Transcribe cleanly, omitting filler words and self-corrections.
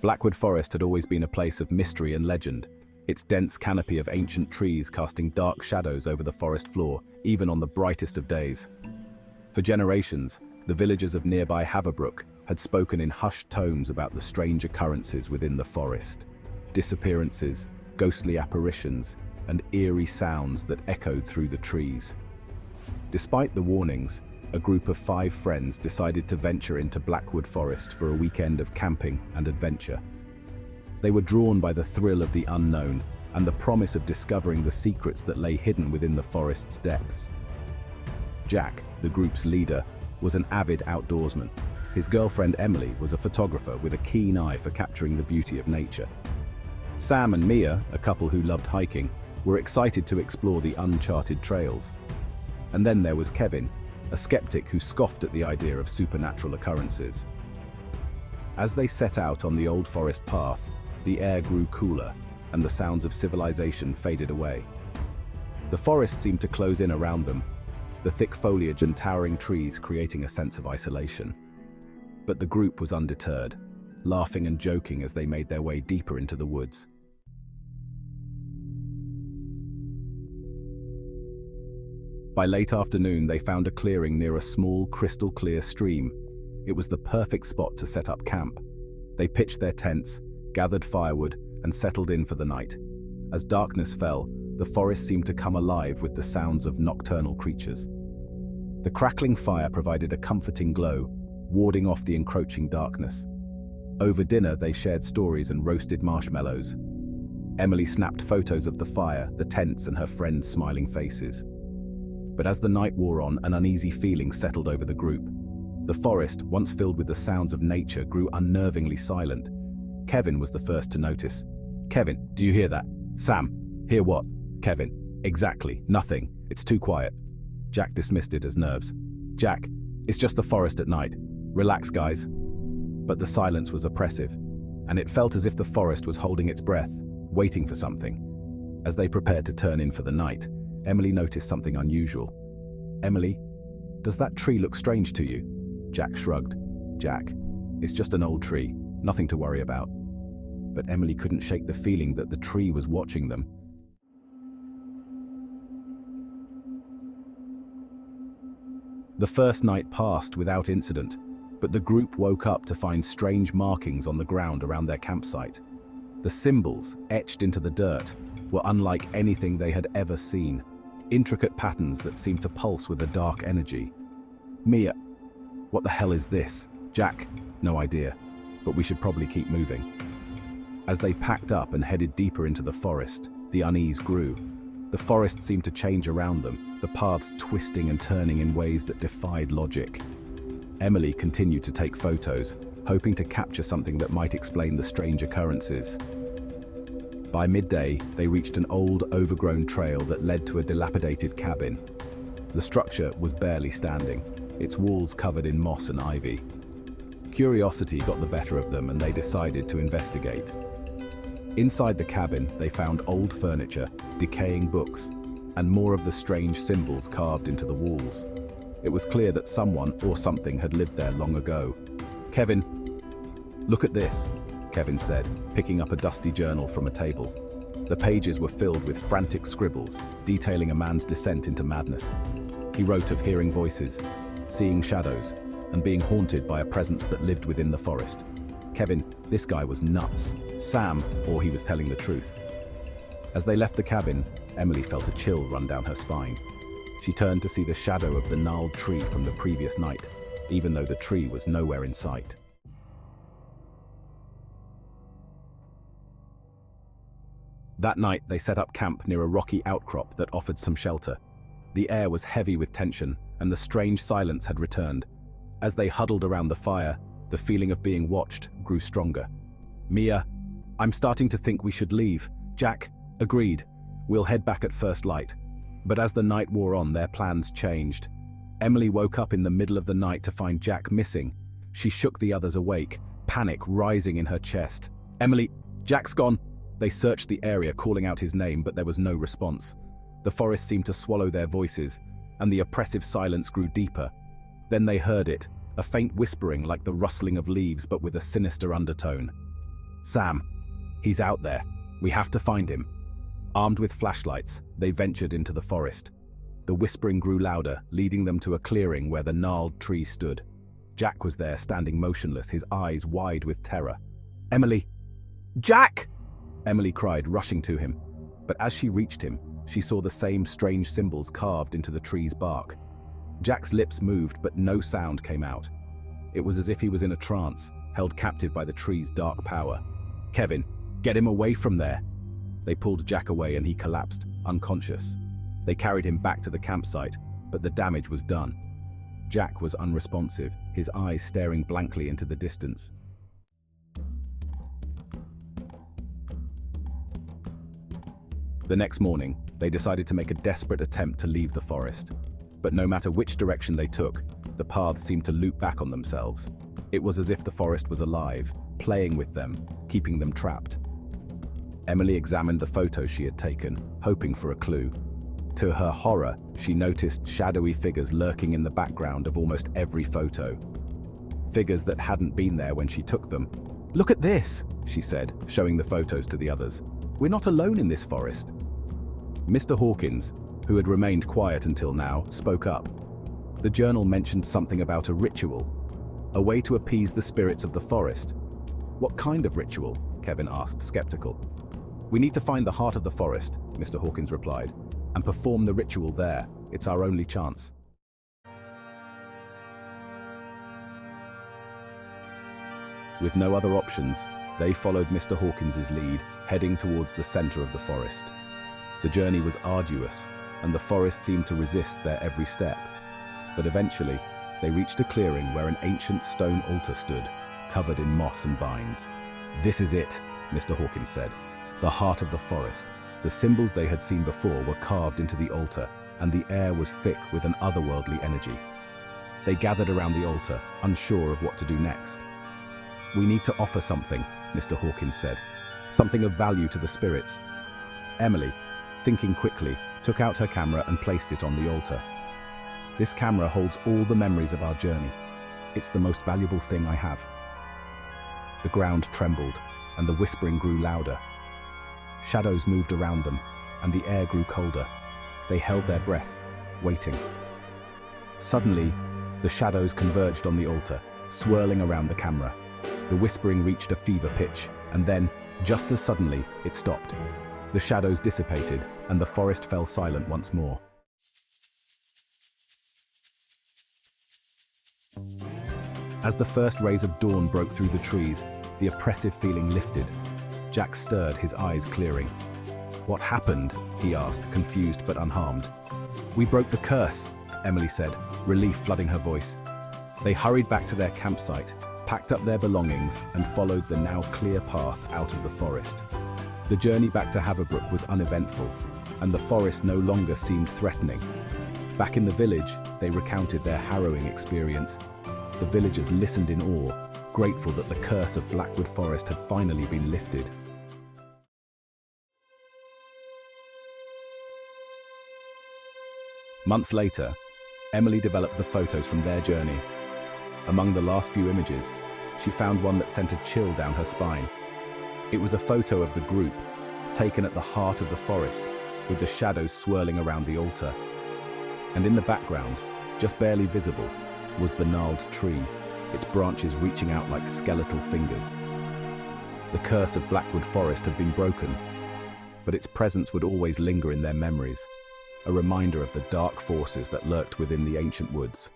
Blackwood Forest had always been a place of mystery and legend, its dense canopy of ancient trees casting dark shadows over the forest floor, even on the brightest of days. For generations, the villagers of nearby Haverbrook had spoken in hushed tones about the strange occurrences within the forest. Disappearances, ghostly apparitions, and eerie sounds that echoed through the trees. Despite the warnings, a group of 5 friends decided to venture into Blackwood Forest for a weekend of camping and adventure. They were drawn by the thrill of the unknown and the promise of discovering the secrets that lay hidden within the forest's depths. Jack, the group's leader, was an avid outdoorsman. His girlfriend Emily was a photographer with a keen eye for capturing the beauty of nature. Sam and Mia, a couple who loved hiking, were excited to explore the uncharted trails. And then there was Kevin, a skeptic who scoffed at the idea of supernatural occurrences. As they set out on the old forest path, the air grew cooler, and the sounds of civilization faded away. The forest seemed to close in around them, the thick foliage and towering trees creating a sense of isolation. But the group was undeterred, laughing and joking as they made their way deeper into the woods. By late afternoon, they found a clearing near a small, crystal-clear stream. It was the perfect spot to set up camp. They pitched their tents, gathered firewood, and settled in for the night. As darkness fell, the forest seemed to come alive with the sounds of nocturnal creatures. The crackling fire provided a comforting glow, warding off the encroaching darkness. Over dinner, they shared stories and roasted marshmallows. Emily snapped photos of the fire, the tents, and her friends' smiling faces. But as the night wore on, an uneasy feeling settled over the group. The forest, once filled with the sounds of nature, grew unnervingly silent. Kevin was the first to notice. "Kevin, do you hear that?" "Sam, hear what?" "Kevin, exactly, nothing. It's too quiet." Jack dismissed it as nerves. "Jack, it's just the forest at night. Relax, guys." But the silence was oppressive, and it felt as if the forest was holding its breath, waiting for something. As they prepared to turn in for the night, Emily noticed something unusual. "Emily, does that tree look strange to you?" Jack shrugged. "Jack, it's just an old tree, nothing to worry about." But Emily couldn't shake the feeling that the tree was watching them. The first night passed without incident, but the group woke up to find strange markings on the ground around their campsite. The symbols, etched into the dirt, were unlike anything they had ever seen, intricate patterns that seemed to pulse with a dark energy. "Mia, what the hell is this?" "Jack, no idea, but we should probably keep moving." As they packed up and headed deeper into the forest, the unease grew. The forest seemed to change around them, the paths twisting and turning in ways that defied logic. Emily continued to take photos, hoping to capture something that might explain the strange occurrences. By midday, they reached an old, overgrown trail that led to a dilapidated cabin. The structure was barely standing, its walls covered in moss and ivy. Curiosity got the better of them, and they decided to investigate. Inside the cabin, they found old furniture, decaying books, and more of the strange symbols carved into the walls. It was clear that someone or something had lived there long ago. "Kevin, look at this," Kevin said, picking up a dusty journal from a table. The pages were filled with frantic scribbles, detailing a man's descent into madness. He wrote of hearing voices, seeing shadows, and being haunted by a presence that lived within the forest. Kevin, this guy was nuts. Sam, or he was telling the truth. As they left the cabin, Emily felt a chill run down her spine. She turned to see the shadow of the gnarled tree from the previous night, even though the tree was nowhere in sight. That night, they set up camp near a rocky outcrop that offered some shelter. The air was heavy with tension, and the strange silence had returned. As they huddled around the fire, the feeling of being watched grew stronger. "Mia, I'm starting to think we should leave." "Jack, agreed. We'll head back at first light." But as the night wore on, their plans changed. Emily woke up in the middle of the night to find Jack missing. She shook the others awake, panic rising in her chest. "Emily, Jack's gone." They searched the area, calling out his name, but there was no response. The forest seemed to swallow their voices, and the oppressive silence grew deeper. Then they heard it, a faint whispering like the rustling of leaves but with a sinister undertone. "Sam, he's out there. We have to find him." Armed with flashlights, they ventured into the forest. The whispering grew louder, leading them to a clearing where the gnarled tree stood. Jack was there, standing motionless, his eyes wide with terror. "Emily!" "Jack!" Emily cried, rushing to him. But as she reached him, she saw the same strange symbols carved into the tree's bark. Jack's lips moved, but no sound came out. It was as if he was in a trance, held captive by the tree's dark power. "Kevin, get him away from there!" They pulled Jack away and he collapsed, unconscious. They carried him back to the campsite, but the damage was done. Jack was unresponsive, his eyes staring blankly into the distance. The next morning, they decided to make a desperate attempt to leave the forest. But no matter which direction they took, the paths seemed to loop back on themselves. It was as if the forest was alive, playing with them, keeping them trapped. Emily examined the photos she had taken, hoping for a clue. To her horror, she noticed shadowy figures lurking in the background of almost every photo. Figures that hadn't been there when she took them. "Look at this," she said, showing the photos to the others. "We're not alone in this forest." Mr. Hawkins, who had remained quiet until now, spoke up. The journal mentioned something about a ritual, a way to appease the spirits of the forest. "What kind of ritual?" Kevin asked, skeptical. "We need to find the heart of the forest," Mr. Hawkins replied, "and perform the ritual there. It's our only chance." With no other options, they followed Mr. Hawkins's lead, heading towards the center of the forest. The journey was arduous, and the forest seemed to resist their every step. But eventually, they reached a clearing where an ancient stone altar stood, covered in moss and vines. "This is it," Mr. Hawkins said. "The heart of the forest." The symbols they had seen before were carved into the altar, and the air was thick with an otherworldly energy. They gathered around the altar, unsure of what to do next. "We need to offer something," Mr. Hawkins said. "Something of value to the spirits." Emily, thinking quickly, took out her camera and placed it on the altar. "This camera holds all the memories of our journey. It's the most valuable thing I have." The ground trembled, and the whispering grew louder. Shadows moved around them, and the air grew colder. They held their breath, waiting. Suddenly, the shadows converged on the altar, swirling around the camera. The whispering reached a fever pitch, and then, just as suddenly, it stopped. The shadows dissipated, and the forest fell silent once more. As the first rays of dawn broke through the trees, the oppressive feeling lifted. Jack stirred, his eyes clearing. "What happened?" he asked, confused but unharmed. "We broke the curse," Emily said, relief flooding her voice. They hurried back to their campsite, packed up their belongings, and followed the now clear path out of the forest. The journey back to Haverbrook was uneventful, and the forest no longer seemed threatening. Back in the village, they recounted their harrowing experience. The villagers listened in awe, grateful that the curse of Blackwood Forest had finally been lifted. Months later, Emily developed the photos from their journey. Among the last few images, she found one that sent a chill down her spine. It was a photo of the group, taken at the heart of the forest, with the shadows swirling around the altar. And in the background, just barely visible, was the gnarled tree, its branches reaching out like skeletal fingers. The curse of Blackwood Forest had been broken, but its presence would always linger in their memories, a reminder of the dark forces that lurked within the ancient woods.